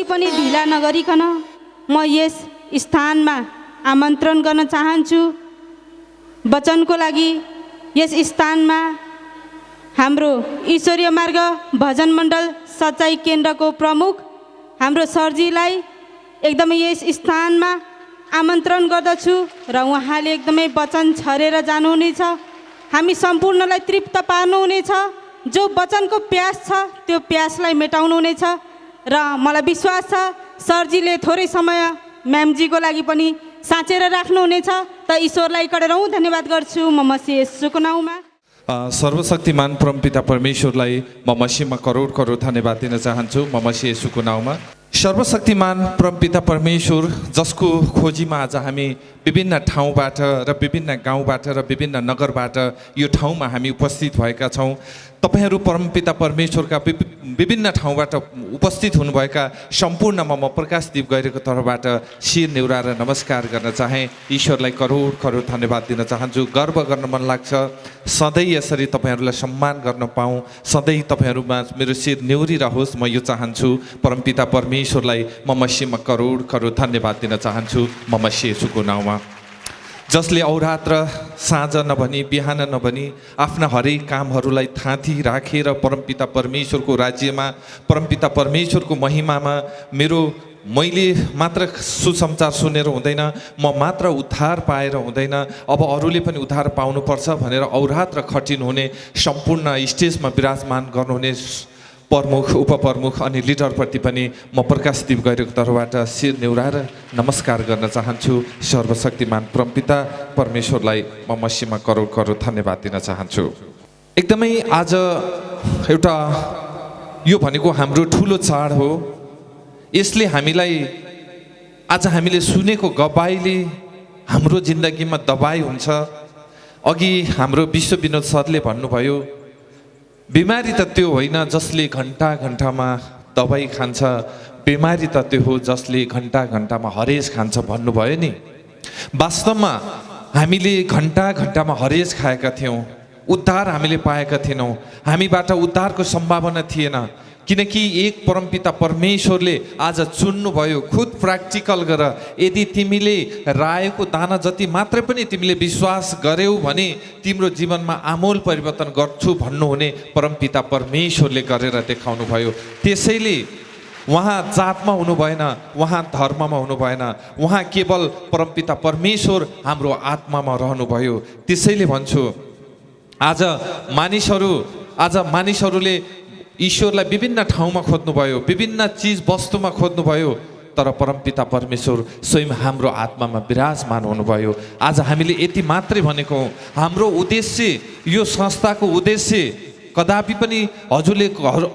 जति पनि ढिला नगरिकन म यस स्थानमा आमन्त्रण गर्न चाहन्छु। वचनको लागि यस स्थानमा हाम्रो ईश्वरीय मार्ग भजन मण्डल सच्चाई केन्द्रको प्रमुख हाम्रो सरजीलाई एकदमै यस स्थानमा आमन्त्रण गर्दछु र उहाँले एकदमै वचन छरेर जानुहुनेछ। हामी सम्पूर्णलाई तृप्त पार्नुहुनेछ। जो वचनको प्यास छ त्यो प्यासलाई मेटाउनुहुनेछ र मलाई विश्वास छ सरजीले थोरै समय म्यामजीको लागि पनि साँचेर राख्नुहुनेछ। त ईश्वरलाई कडेरौँ धन्यवाद गर्छु म मसीह येशूको नाउँमा। सर्वशक्तिमान परमपिता परमेश्वरलाई म मसीहमा करोड करोड धन्यवाद दिन चाहन्छु म मसीह येशूको नाउँमा। सर्वशक्तिमान परमपिता परमेश्वर जसको खोजीमा आज हामी विभिन्न ठाउँबाट र विभिन्न गाउँबाट र विभिन्न नगरबाट यो ठाउँमा हामी उपस्थित भएका छौँ। तपाईहरू परमपिता परमेश्वरका विभिन्न ठाउँबाट उपस्थित हुनुभएका सम्पूर्णमा म प्रकाशदीप गैरेको तर्फबाट शिर नेउराएर नमस्कार गर्न चाहे। ईश्वरलाई करोड करोड धन्यवाद दिन चाहन्छु। गर्व गर्न मन लाग्छ सधैँ यसरी तपाईँहरूलाई सम्मान गर्न पाऊँ, सधैँ तपाईँहरूमा मेरो शिर नेउरिरहोस् म यो चाहन्छु। परमपिता परमेश्वरलाई म मसीहमा करोड करोड धन्यवाद दिन चाहन्छु म मसीह येशूको नाउँमा। जसले औरात्र साँझ नभनी बिहान नभनी आफ्ना हरेक कामहरूलाई थाँती राखेर परमपिता परमेश्वरको राज्यमा परमपिता परमेश्वरको महिमामा मैले मात्र सुसमाचार सुनेर हुँदैन, म मात्र उद्धार पाएर हुँदैन, अब अरूले पनि उद्धार पाउनुपर्छ भनेर औरात्र खटिनुहुने सम्पूर्ण स्टेजमा विराजमान गर्नुहुने प्रमुख उपप्रमुख अनि लिडरप्रति पनि म प्रकाशदीप गैरेको तर्फबाट शिर नेउराएर नमस्कार गर्न चाहन्छु। सर्वशक्तिमान परमपिता परमेश्वरलाई म मसीहमा करोड करोड धन्यवाद दिन चाहन्छु। एकदमै आज एउटा यो भनेको हाम्रो ठुलो चाड हो। यसले आज हामीले सुनेको गवाईले हाम्रो जिन्दगीमा दबाई हुन्छ। अघि हाम्रो विश्व विनोद सरले भन्नुभयो बिमारी त त्यो होइन जसले घन्टा घन्टामा दबाई खान्छ, बिमारी त त्यो हो जसले घन्टा घन्टामा हरेस खान्छ भन्नुभयो नि। वास्तवमा हामीले घन्टा घन्टामा हरेस खाएका थियौँ, उद्धार हामीले पाएका थिएनौँ। हामीबाट उद्धारको सम्भावना थिएन किनकि एक परमपिता परमेश्वरले आज चुन्नुभयो। खुद प्र्याक्टिकल गर। यदि तिमीले रायोको दाना जति मात्रै पनि तिमीले विश्वास गर्यौ भने तिम्रो जीवनमा आमूल परिवर्तन गर्छु भन्नुहुने परमपिता परमेश्वरले गरेर देखाउनु भयो। त्यसैले उहाँ जातमा हुनु भएन, उहाँ धर्ममा हुनु भएन, उहाँ केवल परमपिता परमेश्वर हाम्रो आत्मामा रहनुभयो। त्यसैले भन्छु आज मानिसहरूले ईश्वरलाई विभिन्न ठाउँमा खोज्नुभयो, विभिन्न चिज वस्तुमा खोज्नुभयो, तर परमपिता परमेश्वर स्वयं हाम्रो आत्मामा विराजमान हुनुभयो। आज हामीले यति मात्रै भनेको हाम्रो उद्देश्य, यो संस्थाको उद्देश्य कदापि पनि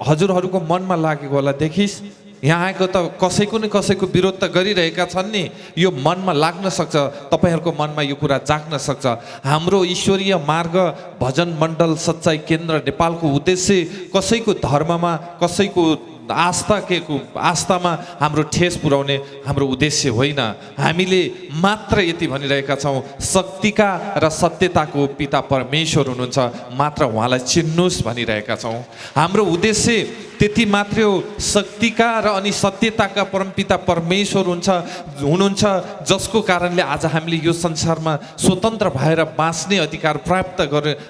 हजुरहरूको मनमा लागेको होला। देखिस् यहाँ आएको त कसैको न कसैको विरोध त गरिरहेका छन् नि, यो मनमा लाग्न सक्छ, तपाईँहरूको मनमा यो कुरा जाग्न सक्छ। हाम्रो ईश्वरीय मार्ग भजन मण्डल सच्चाई केन्द्र नेपालको उद्देश्य कसैको धर्ममा कसैको आस्थामा हाम्रो ठेस पुर्याउने हाम्रो उद्देश्य होइन। हामीले मात्र यति भनिरहेका छौँ शक्तिका र सत्यताको पिता परमेश्वर हुनुहुन्छ, मात्र उहाँलाई चिन्नुहोस् भनिरहेका छौँ। हाम्रो उद्देश्य त्यति मात्रै हो। शक्तिका र अनि सत्यताका परमपिता परमेश्वर हुनुहुन्छ जसको कारणले आज हामीले यो संसारमा स्वतन्त्र भएर बाँच्ने अधिकार प्राप्त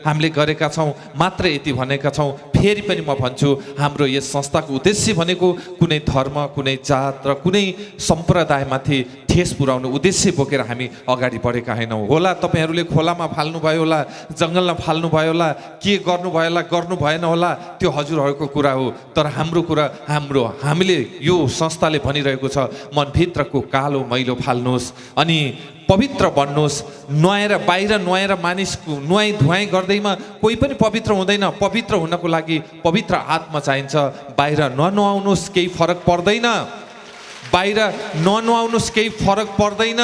हामीले गरेका छौँ। मात्र यति भनेका छौँ। फेरि पनि म भन्छु हाम्रो यस संस्थाको उद्देश्य भनेको कुनै धर्म, कुनै जात र कुनै सम्प्रदायमाथि ठेस पुर्याउनु उद्देश्य बोकेर हामी अगाडि बढेका होइनौँ। होला तपाईँहरूले खोलामा फाल्नुभयो होला, जङ्गलमा फाल्नुभयो होला, के गर्नुभयो होला, गर्नु भएन होला, त्यो हजुरहरूको कुरा हो। तर हाम्रो कुरा हामीले यो संस्थाले भनिरहेको छ मनभित्रको कालो मैलो फाल्नुहोस् अनि पवित्र बन्नुहोस्। बाहिर नुहाएर मानिसको नुहाई धुवाई गर्दैमा कोही पनि पवित्र हुँदैन। पवित्र हुनको लागि पवित्र आत्मा चाहिन्छ। बाहिर ननुहाउनुहोस् केही फरक पर्दैन, बाहिर ननुहाउनुहोस् केही फरक पर्दैन,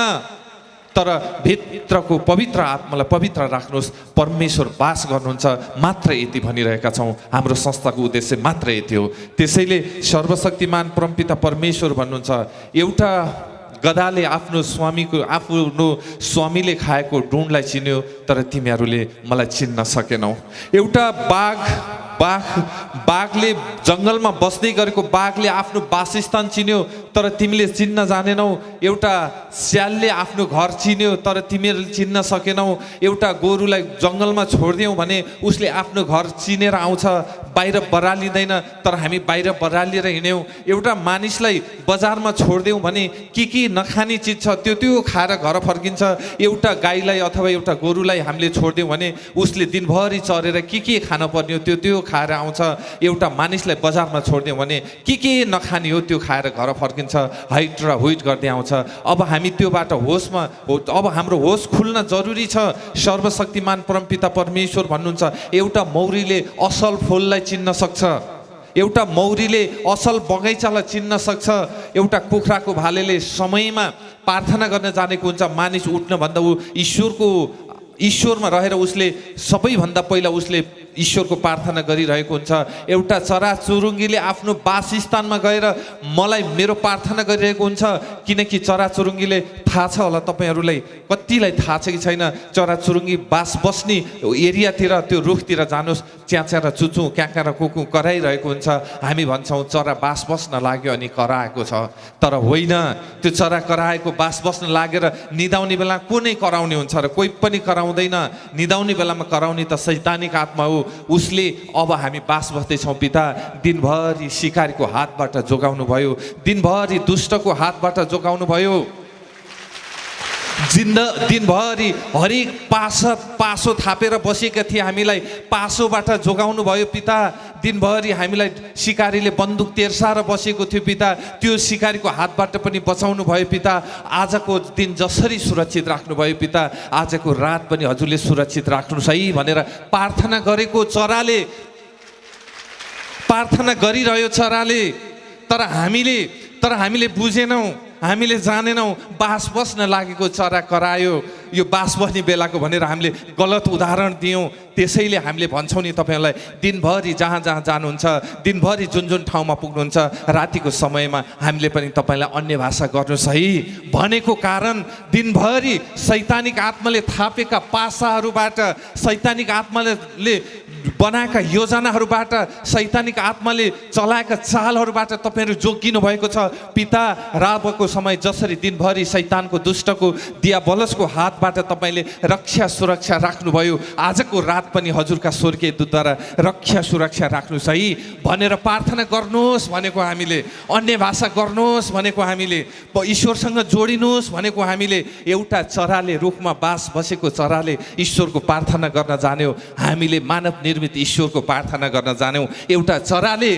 तर भित्रको पवित्र आत्मालाई पवित्र राख्नुहोस्। परमेश्वर वास गर्नुहुन्छ, मात्र यति भनिरहेका छौँ। हाम्रो संस्थाको उद्देश्य मात्र यति हो। त्यसैले सर्वशक्तिमान परमपिता परमेश्वर भन्नुहुन्छ एउटा गधाले आफ्नो स्वामीले खाएको ढुँडलाई चिन्यो तर तिमीहरूले मलाई चिन्न सकेनौ। एउटा बाघले जङ्गलमा बस्दै गरेको बाघले आफ्नो वासस्थान चिन्यो तर तिमीले चिन्न जानेनौ। एउटा स्यालले आफ्नो घर चिन्यो तर तिमीहरूले चिन्न सकेनौ। एउटा गोरुलाई जङ्गलमा छोडिदियौ भने उसले आफ्नो घर चिनेर आउँछ, बाहिर बरालिँदैन, तर हामी बाहिर बरालिएर हिँड्यौँ। एउटा मानिसलाई बजारमा छोडिदियौँ भने के नखाने चिज छ त्यो खाएर घर फर्किन्छ। एउटा गाईलाई अथवा एउटा गोरुलाई हामीले छोडिदियौँ भने उसले दिनभरि चरेर के खान पर्ने हो त्यो खाएर आउँछ। एउटा मानिसलाई बजारमा छोडिदियौँ भने के नखाने हो त्यो खाएर घर फर्किन्छ, हाइट र हुइट गर्दै आउँछ। अब हामी त्योबाट अब हाम्रो होस खुल्न जरुरी छ। सर्वशक्तिमान परमपिता परमेश्वर भन्नुहुन्छ एउटा मौरीले असल फुललाई चिन्न सक्छ, एउटा मौरीले असल बगैँचालाई चिन्न सक्छ, एउटा कुखुराको भालेले समयमा प्रार्थना गर्न जानेको हुन्छ। मानिस उठ्नभन्दा ऊ ईश्वरमा रहेर उसले सबैभन्दा पहिला उसले ईश्वरको प्रार्थना गरिरहेको हुन्छ। एउटा चराचुरुङ्गीले आफ्नो वासस्थानमा गएर मलाई मेरो प्रार्थना गरिरहेको हुन्छ, किनकि चराचुरुङ्गीले थाहा छ होला तपाईँहरूलाई, कतिलाई थाहा छ कि छैन, चराचुरुङ्गी बस्ने एरियातिर त्यो रुखतिर जानुहोस्, च्याच्या र चुचु क्याका र कुकु कराइरहेको हुन्छ। हामी भन्छौँ चरा बास बस्न लाग्यो अनि कराएको छ, तर होइन, त्यो चरा कराएको बास बस्न लागेर निदाउने बेला को नै कराउने हुन्छ र कोही पनि कराउँदैन। निदाउने बेलामा कराउने त शैतानिक आत्मा हो। उसले अब हामी बास बस्दैछौँ पिता, दिनभरि शिकारीको हातबाट जोगाउनु भयो, दिनभरि दुष्टको हातबाट जोगाउनु भयो, दिनभरि हरेक पासो थापेर बसेका थिए हामीलाई पासोबाट जोगाउनु भयो पिता। दिनभरि हामीलाई शिकारीले बन्दुक तेर्साएर बसेको थियो पिता, त्यो शिकारीको हातबाट पनि बचाउनु भयो पिता। आजको दिन जसरी सुरक्षित राख्नुभयो पिता, आजको रात पनि हजुरले सुरक्षित राख्नुहोस् है भनेर प्रार्थना गरेको चराले, प्रार्थना गरिरह्यो चराले, तर हामीले बुझेनौँ, हामीले जानेनौँ। बास बस्न लागेको चरा करायो, यो बास बस्ने बेलाको भनेर हामीले गलत उदाहरण दियौँ। त्यसैले हामीले भन्छौँ नि तपाईँहरूलाई, दिनभरि जहाँ जानुहुन्छ, दिनभरि जुन ठाउँमा पुग्नुहुन्छ, रातिको समयमा हामीले पनि तपाईँलाई अन्य भाषा गर्नुहोस् है भनेको कारण दिनभरि शैतानिक आत्माले थापेका पासाहरूबाट, शैतानिक आत्माले बनाएका योजनाहरूबाट, शैतानिक आत्माले चलाएका चालहरूबाट तपाईँहरू जोगिनु भएको छ पिता। रातको समय जसरी दिनभरि शैतानको दुष्टको दियाबलसको हातबाट तपाईँले रक्षा सुरक्षा राख्नुभयो, आजको रात पनि हजुरका स्वर्गीय दूतद्वारा रक्षा सुरक्षा राख्नुहोस् है भनेर प्रार्थना गर्नुहोस् भनेको हामीले, अन्य भाषा गर्नुहोस् भनेको हामीले, ईश्वरसँग जोडिनुहोस् भनेको हामीले। एउटा चराले, रुखमा बास बसेको चराले ईश्वरको प्रार्थना गर्न जान्यो, हामीले मानव निर्मित ईश्वरको प्रार्थना गर्न जान्यौँ। एउटा चराले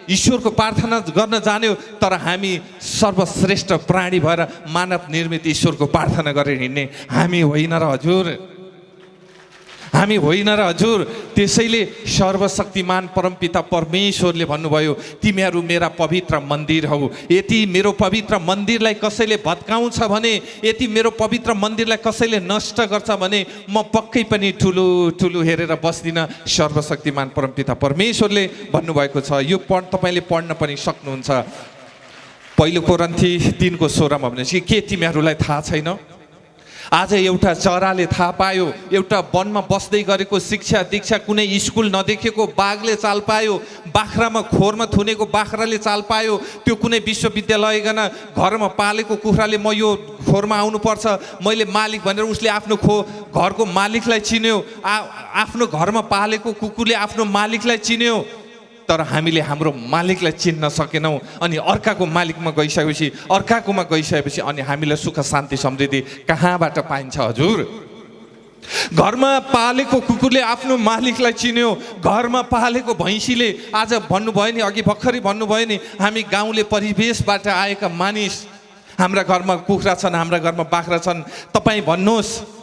ईश्वरको प्रार्थना गर्न जान्यो, तर हामी सर्वश्रेष्ठ प्राणी भएर मानव निर्मित ईश्वरको प्रार्थना गरेर हिँड्ने हामी होइन र हजुर, हामी होइन र हजुर। त्यसैले सर्वशक्तिमान परमपिता परमेश्वरले भन्नुभयो तिमीहरू मेरा पवित्र मन्दिर हौ। यदि मेरो पवित्र मन्दिरलाई कसैले भत्काउँछ भने, यदि मेरो पवित्र मन्दिरलाई कसैले नष्ट गर्छ भने म पक्कै पनि ठुलो हेरेर बस्दिनँ। सर्वशक्तिमान परमपिता परमेश्वरले भन्नुभएको छ। यो तपाईँले पढ्न पनि सक्नुहुन्छ। पहिलो कोरिन्थी 3:16 भनेपछि के तिमीहरूलाई थाहा छैन? आज एउटा चराले थाहा पायो, एउटा वनमा बस्दै गरेको शिक्षा दीक्षा कुनै स्कुल नदेखेको बाघले चाल पायो, बाख्रामा खोरमा थुनेको बाख्राले चाल पायो, त्यो कुनै विश्वविद्यालय गन घरमा पालेको कुखुराले म यो खोरमा आउनुपर्छ, मैले मालिक भनेर उसले आफ्नो घरको मालिकलाई चिन्यो, आफ्नो घरमा पालेको कुकुरले आफ्नो मालिकलाई चिन्यो। तर हामीले हाम्रो मालिकलाई चिन्न सकेनौँ। अनि अर्काको मालिकमा गइसकेपछि अनि हामीलाई सुख शान्ति समृद्धि कहाँबाट पाइन्छ हजुर? घरमा पालेको कुकुरले आफ्नो मालिकलाई चिन्यो, घरमा पालेको भैँसीले, आज भन्नुभयो नि, अघि भर्खरै भन्नुभयो नि, हामी गाउँले परिवेशबाट आएका मानिस, हाम्रा घरमा कुखुरा छन्, हाम्रा घरमा बाख्रा छन्। तपाईँ भन्नुहोस्,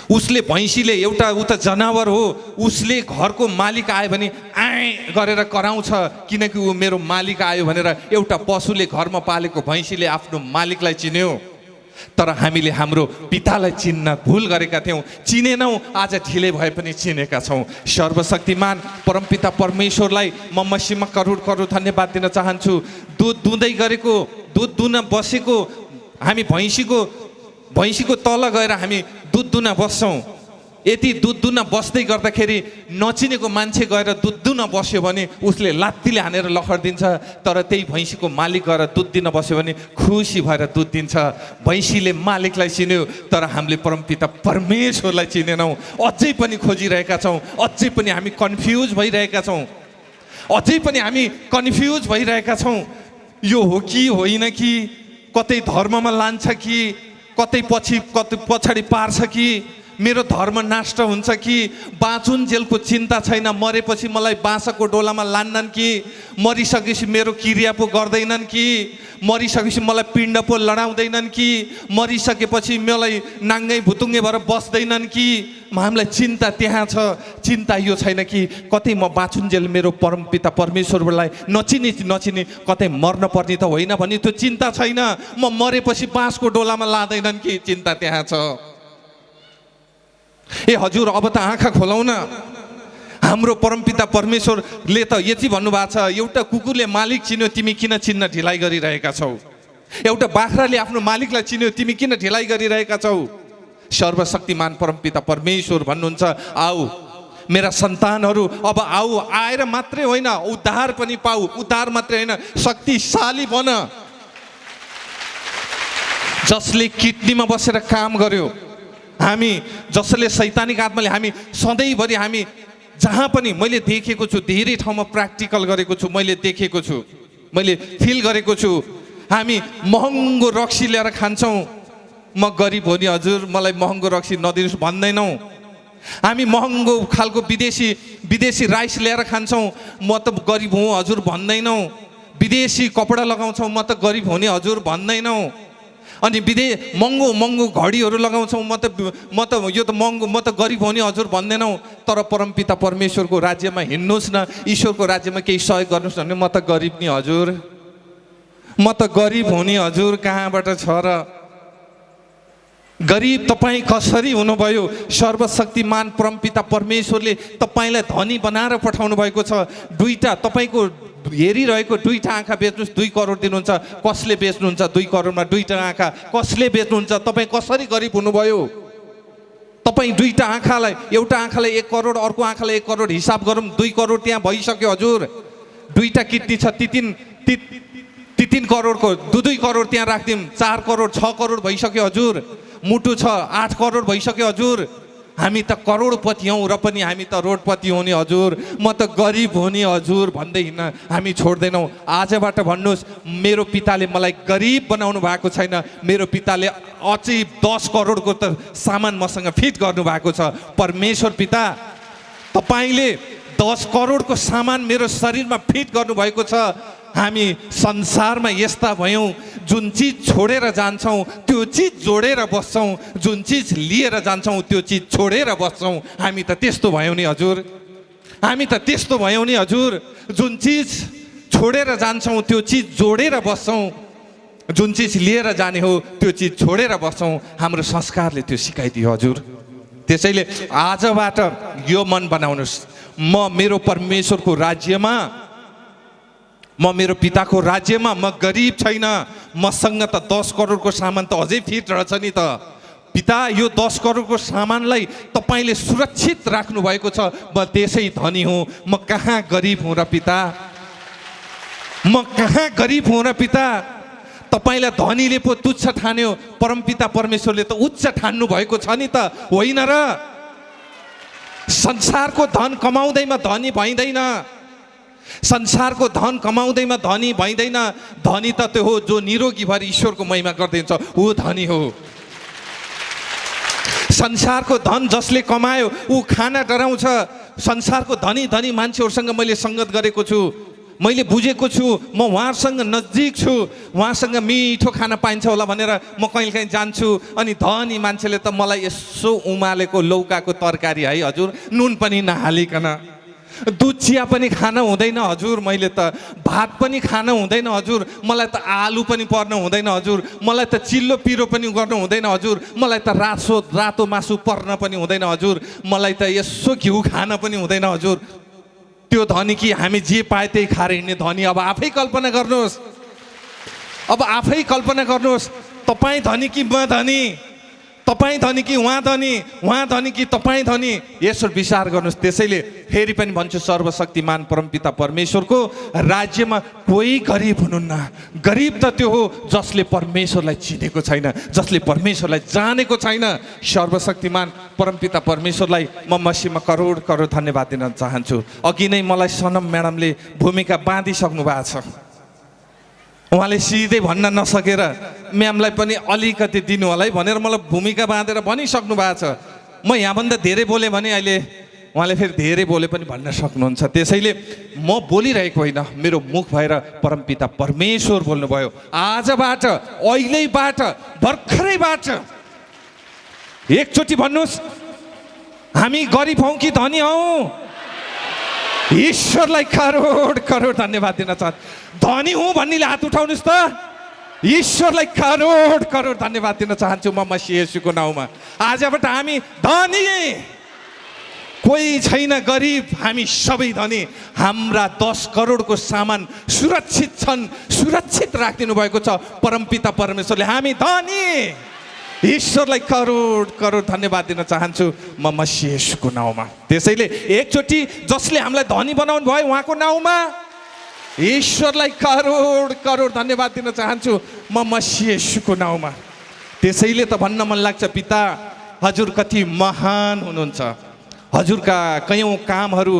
उसले भैँसीले, एउटा ऊ त जनावर हो, उसले घरको मालिक आयो भने आए गरेर कराउँछ, किनकि ऊ मेरो मालिक आयो भनेर। एउटा पशुले, घरमा पालेको भैँसीले आफ्नो मालिकलाई चिन्यो, तर हामीले हाम्रो पितालाई चिन्न भुल गरेका थियौँ, चिनेनौँ। आज ढिलै भए पनि चिनेका छौँ। सर्वशक्तिमान परमपिता परमेश्वरलाई म मसीमा करोड धन्यवाद दिन चाहन्छु। दुध दुहुन बसेको हामी भैँसीको तल गएर हामी दुध दुन बस्छौँ। यदि दुध दुन बस्दै गर्दाखेरि नचिनेको मान्छे गएर दुध दुन बस्यो भने उसले लात्तीले हानेर लखडिदिन्छ, तर त्यही भैँसीको मालिक गएर दुध दिन बस्यो भने खुसी भएर दुध दिन्छ। भैँसीले मालिकलाई चिन्यो, तर हामीले परमपिता परमेश्वरलाई चिनेनौँ। अझै पनि खोजिरहेका छौँ, अझै पनि हामी कन्फ्युज भइरहेका छौँ, अझै पनि हामी कन्फ्युज भइरहेका छौँ। यो हो कि होइन कि, कतै धर्ममा लान्छ कि कतै पछाडि पार्छ कि, मेरो धर्म नष्ट हुन्छ कि, बाँचुन्जेलको चिन्ता छैन, मरेपछि मलाई बाँसको डोलामा लान्नन् कि, मरिसकेपछि मेरो क्रिया पो गर्दैनन् कि, मरिसकेपछि मलाई पिण्ड पो लडाउँदैनन् कि, मरिसकेपछि मलाई नाङ्गै भुतुङ्गे भएर बस्दैनन् कि। हामीलाई चिन्ता त्यहाँ छ। चिन्ता यो छैन कि कतै म बाँचुन्जेल मेरो परमपिता परमेश्वरलाई नचिनी कतै मर्न पर्ने त होइन भन्ने त्यो चिन्ता छैन। म मरेपछि बाँसको डोलामा लाँदैनन् कि, चिन्ता त्यहाँ छ। ए हजुर, अब त आँखा खोलाउ न। हाम्रो परमपिता परमेश्वरले त यति भन्नुभएको छ, एउटा कुकुरले मालिक चिन्यो, तिमी किन चिन्न ढिलाइ गरिरहेका छौ? एउटा बाख्राले आफ्नो मालिकलाई चिन्यो, तिमी किन ढिलाइ गरिरहेका छौ? सर्वशक्तिमान परमपिता परमेश्वर भन्नुहुन्छ, आऊ मेरा सन्तानहरू, अब आऊ, आएर मात्रै होइन उद्धार पनि पाऊ, उद्धार मात्रै होइन शक्तिशाली बन। जसले किडनीमा बसेर काम गर्यो, हामी जसले शैतानिक आत्माले हामी सधैँभरि हामी जहाँ पनि मैले देखेको छु, धेरै ठाउँमा प्र्याक्टिकल गरेको छु, मैले देखेको छु, मैले फिल गरेको छु, हामी महँगो रक्सी ल्याएर खान्छौँ। म गरिब हो नि हजुर, मलाई महँगो रक्सी नदिनुहोस् भन्दैनौँ। हामी महँगो खालको विदेशी राइस ल्याएर खान्छौँ, म त गरिब हुँ हजुर भन्दैनौँ। विदेशी कपडा लगाउँछौँ, म त गरिब हुने हजुर भन्दैनौँ। अनि महँगो घडीहरू लगाउँछौँ, म त यो त महँगो, म त गरिब हुने हजुर भन्दैनौँ। तर परमपिता परमेश्वरको राज्यमा हिँड्नुहोस् न, ईश्वरको राज्यमा केही सहयोग गर्नुहोस् भने म त गरिब नि हजुर, म त गरिब हुने हजुर, कहाँबाट छ र? गरिब तपाईँ कसरी हुनुभयो? सर्वशक्तिमान परमपिता परमेश्वरले तपाईँलाई धनी बनाएर पठाउनु भएको छ। दुईटा तपाईँको हेरिरहेको दुईटा आँखा बेच्नुहोस्, 2 करोड दिनुहुन्छ। कसले बेच्नुहुन्छ 2 करोडमा दुईटा आँखा? कसले बेच्नुहुन्छ? तपाईँ कसरी गरिब हुनुभयो? तपाईँ दुईटा आँखालाई, एउटा आँखालाई 1 करोड, अर्को आँखालाई 1 करोड, हिसाब गरौँ 2 करोड त्यहाँ भइसक्यो हजुर। दुईटा किडनी छ, ती 3 करोडको 2 करोड त्यहाँ राखिदिउँ, 4 करोड 6 करोड भइसक्यो हजुर। मुटु छ 8 करोड भइसक्यो हजुर। हामी त करोडपति हौँ र पनि हामी त रोडपति हो नि हजुर, म त गरिब हो नि हजुर भन्दै हिँड्न हामी छोड्दैनौँ। आजबाट भन्नुहोस्, मेरो पिताले मलाई गरिब बनाउनु भएको छैन, मेरो पिताले अझै 10 करोडको त सामान मसँग फिट गर्नुभएको छ। परमेश्वर पिता, तपाईँले 10 करोडको सामान मेरो शरीरमा फिट गर्नुभएको छ। हामी संसारमा यस्ता भयौँ, जुन चिज छोडेर जान्छौँ त्यो चिज जोडेर बस्छौँ, जुन चिज लिएर जान्छौँ त्यो चिज छोडेर बस्छौँ। हामी त त्यस्तो भयौँ नि हजुर, हामी त त्यस्तो भयौँ नि हजुर। जुन चिज छोडेर जान्छौँ त्यो चिज जोडेर बस्छौँ, जुन चिज लिएर जाने हो त्यो चिज छोडेर बस्छौँ। हाम्रो संस्कारले त्यो सिकाइदियो हजुर। त्यसैले आजबाट यो मन बनाउनुहोस्, म मेरो परमेश्वरको राज्यमा, म मेरो पिताको राज्यमा म गरिब छैन। मसँग त 10 करोडको सामान त अझै फिट रहेछ नि त। पिता, यो 10 करोडको सामानलाई तपाईँले सुरक्षित राख्नु भएको छ, म त्यसै धनी हुँ। म कहाँ गरिब हुँ र पिता? म कहाँ गरिब हुँ र पिता? तपाईँलाई धनीले पो तुच्छ ठान्यो, परमपिता परमेश्वरले त उच्च ठान्नु भएको छ नि त, होइन र? संसारको धन कमाउँदैमा धनी भइँदैन, संसारको धन कमाउँदैमा धनी भइँदैन। धनी त त्यो हो जो निरोगी भएर ईश्वरको महिमा गर्दै हुन्छ, ऊ धनी हो। संसारको धन जसले कमायो ऊ खाना डराउँछ। संसारको धनी धनी मान्छेहरूसँग मैले सङ्गत गरेको छु, मैले बुझेको छु, म उहाँहरूसँग नजिक छु, उहाँसँग मिठो खाना पाइन्छ होला भनेर म कहिलेकाहीँ जान्छु। अनि धनी मान्छेले त मलाई यसो उमालेको लौकाको तरकारी है हजुर, नुन पनि नहालिकन, दुध चिया पनि खान हुँदैन हजुर, मैले त भात पनि खान हुँदैन हजुर, मलाई त आलु पनि पर्न हुँदैन हजुर, मलाई त चिल्लो पिरो पनि गर्नु हुँदैन हजुर, मलाई त रातो मासु पर्न पनि हुँदैन हजुर, मलाई त यसो घिउ खान पनि हुँदैन हजुर। त्यो धनी कि हामी जे पाए त्यही खाएर हिँड्ने धनी। अब आफै कल्पना गर्नुहोस्, अब आफै कल्पना गर्नुहोस्, तपाईँ धनी कि म धनी, तपाईँ धनी कि उहाँ धनी कि तपाईँ धनी, यसो विचार गर्नुहोस्। त्यसैले फेरि पनि भन्छु, सर्वशक्तिमान परमपिता परमेश्वरको राज्यमा कोही गरिब हुनुहुन्न। गरिब त त्यो हो जसले परमेश्वरलाई चिनेको छैन, जसले परमेश्वरलाई जानेको छैन। सर्वशक्तिमान परमपिता परमेश्वरलाई म मसीहमा करोड करोड धन्यवाद दिन चाहन्छु। अघि नै मलाई सनम म्याडमले भूमिका बाँधिसक्नु भएको छ। उहाँले सिधै भन्न नसकेर म्यामलाई पनि अलिकति दिनु होला है भनेर मलाई भूमिका बाँधेर भनिसक्नु भएको छ। म यहाँभन्दा धेरै बोलेँ भने अहिले उहाँले फेरि धेरै बोले पनि भन्न सक्नुहुन्छ। त्यसैले म बोलिरहेको होइन, मेरो मुख भएर परमपिता परमेश्वर बोल्नुभयो। आजबाट, अहिलेबाट, भर्खरैबाट एकचोटि भन्नुहोस्, हामी गरिब हौँ कि धनी हौँ? ईश्वरलाई करोड करोड धन्यवाद दिन चाहन्छु। धनी हुँ भन्नेले हात उठाउनुहोस् त। ईश्वरलाई करोड करोड धन्यवाद दिन चाहन्छु म मसीह येशूको नाउँमा। आजबाट हामी धनी, कोही छैन गरिब, हामी सबै धनी। हाम्रा 10 करोडको सामान सुरक्षित छन्, सुरक्षित राखिदिनु भएको छ परमपिता परमेश्वरले। हामी धनी। ईश्वरलाई करोड करोड धन्यवाद दिन चाहन्छु म मसीह येशूको नाउँमा। त्यसैले एकचोटि जसले हामीलाई धनी बनाउनु भयो उहाँको नाउँमा ईश्वरलाई करोड करोड धन्यवाद दिन चाहन्छु म मसीह येशूको नाउँमा। त्यसैले त भन्न मन लाग्छ, पिता हजुर कति महान हुनुहुन्छ। हजुरका कयौँ कामहरू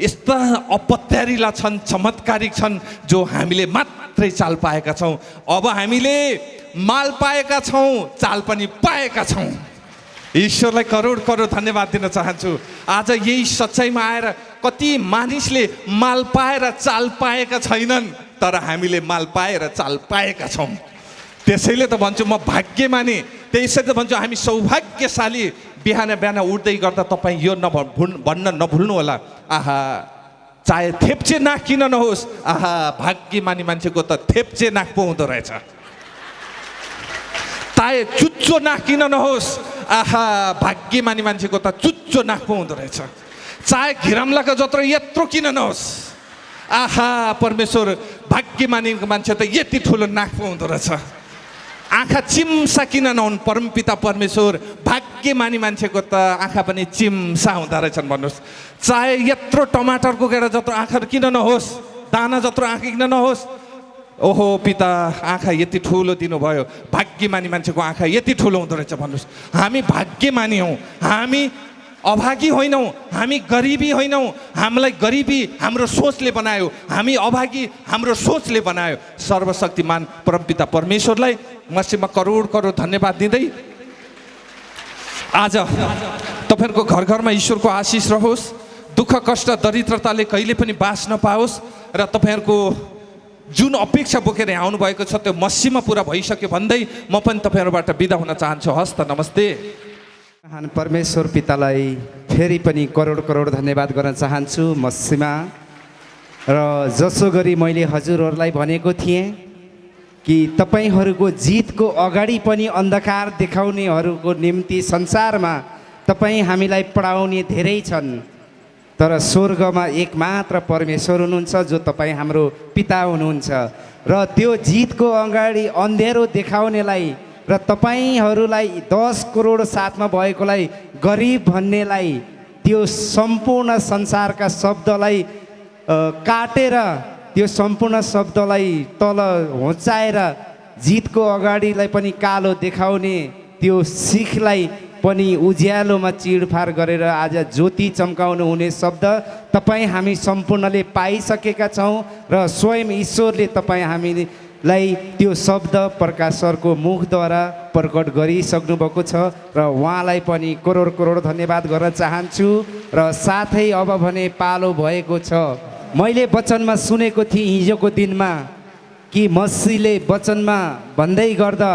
यस्ता अपत्यारिला छन्, चमत्कारिक छन्, जो हामीले मात्रै चाल पाएका छौँ। अब हामीले माल पाएका छौँ, चाल पनि पाएका छौँ। ईश्वरलाई करोड करोड धन्यवाद दिन चाहन्छु। आज यही सच्चाइमा आएर कति मानिसले माल पाएर चाल पाएका छैनन्, तर हामीले माल पाएर चाल पाएका छौँ। त्यसैले त भन्छु म भाग्यमानी। त्यसैले त भन्छु हामी सौभाग्यशाली। बिहान बिहान उठ्दै गर्दा तपाईँ यो भन्न नभुल्नु होला, आहा चाहे थेप्चे नाक किन नहोस्, आहा भाग्यमानी मान्छेको त थेप्चे नाक पो हुँदो रहेछ। चाहे चुच्चो नाक किन नहोस्, आहा भाग्यमानी मान्छेको त चुच्चो नाक पो हुँदो रहेछ। चाहे घिरम्लाको जत्रो यत्रो किन नहोस्, आहा परमेश्वर भाग्यमानी मान्छे त यति ठुलो नाक पो हुँदो रहेछ। आँखा चिम्सा किन नहुन्, परमपिता परमेश्वर भाग्यमानी मान्छेको त आँखा पनि चिम्सा हुँदो रहेछन् भन्नुहोस्। चाहे यत्रो टमाटरको गेडा जत्रो आँखा किन नहोस्, दाना जत्रो आँखा किन नहोस्, ओहो पिता आँखा यति ठुलो दिनुभयो, भाग्यमानी मान्छेको आँखा यति ठुलो हुँदो रहेछ भन्नुहोस्। हामी भाग्यमानी हौँ, हामी अभागी होइनौँ, हामी गरिबी होइनौँ। हामीलाई गरिबी हाम्रो सोचले बनायो, हामी अभागी हाम्रो सोचले बनायो। सर्वशक्तिमान परमपिता परमेश्वरलाई मसीहमा करोड करोड धन्यवाद दिँदै आज तपाईँहरूको घर घरमा ईश्वरको आशिष रहोस्, दुःख कष्ट दरिद्रताले कहिले पनि बास नपाओस्, र तपाईँहरूको जुन अपेक्षा बोकेर यहाँ आउनुभएको छ त्यो मसीहमा पुरा भइसक्यो भन्दै म पनि तपाईँहरूबाट बिदा हुन चाहन्छु। हस्त नमस्ते। महान परमेश्वर पितालाई फेरि पनि करोड करोड धन्यवाद गर्न चाहन्छु मसीहमा। र जसो गरी मैले हजुरहरूलाई भनेको थिएँ कि तपाईँहरूको जितको अगाडि पनि अन्धकार देखाउनेहरूको निम्ति संसारमा तपाईँ हामीलाई पढाउने धेरै छन्, तर स्वर्गमा एकमात्र परमेश्वर हुनुहुन्छ जो तपाईँ हाम्रो पिता हुनुहुन्छ। र त्यो जितको अगाडि अँध्यारो देखाउनेलाई र तपाईँहरूलाई 10 करोड साथमा भएकोलाई गरिब भन्नेलाई, त्यो सम्पूर्ण संसारका शब्दलाई काटेर त्यो सम्पूर्ण शब्दलाई तल होचाएर जितको अगाडिलाई पनि कालो देखाउने त्यो सिखलाई पनि उज्यालोमा चिडफाड गरेर आज ज्योति चम्काउनु हुने शब्द तपाईँ हामी सम्पूर्णले पाइसकेका छौँ। र स्वयं ईश्वरले तपाईँ हामीलाई त्यो शब्द प्रकाश सरको मुखद्वारा प्रकट गरिसक्नु भएको छ, र उहाँलाई पनि करोड करोड धन्यवाद गर्न चाहन्छु। र साथै अब भने पालो भएको छ। मैले वचनमा सुनेको थिएँ हिजोको दिनमा कि मसीहले वचनमा भन्दै गर्दा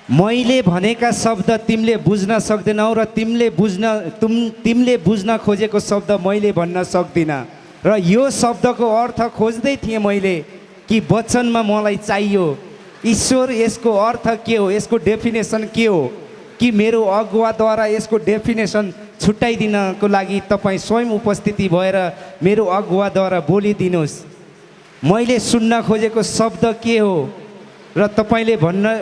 मैले भनेका शब्द तिमीले बुझ्न सक्दैनौ र तिमीले बुझ्न खोजेको शब्द मैले भन्न सक्दिनँ। र यो शब्दको अर्थ खोज्दै थिएँ मैले कि वचनमा मलाई चाहियो ईश्वर यसको अर्थ के हो, यसको डेफिनेसन के हो, कि मेरो अगुवाद्वारा यसको डेफिनेसन छुट्याइदिनको लागि तपाईँ स्वयं उपस्थिति भएर मेरो अगुवाद्वारा बोलिदिनुहोस्। मैले सुन्न खोजेको शब्द के हो, र तपाईँले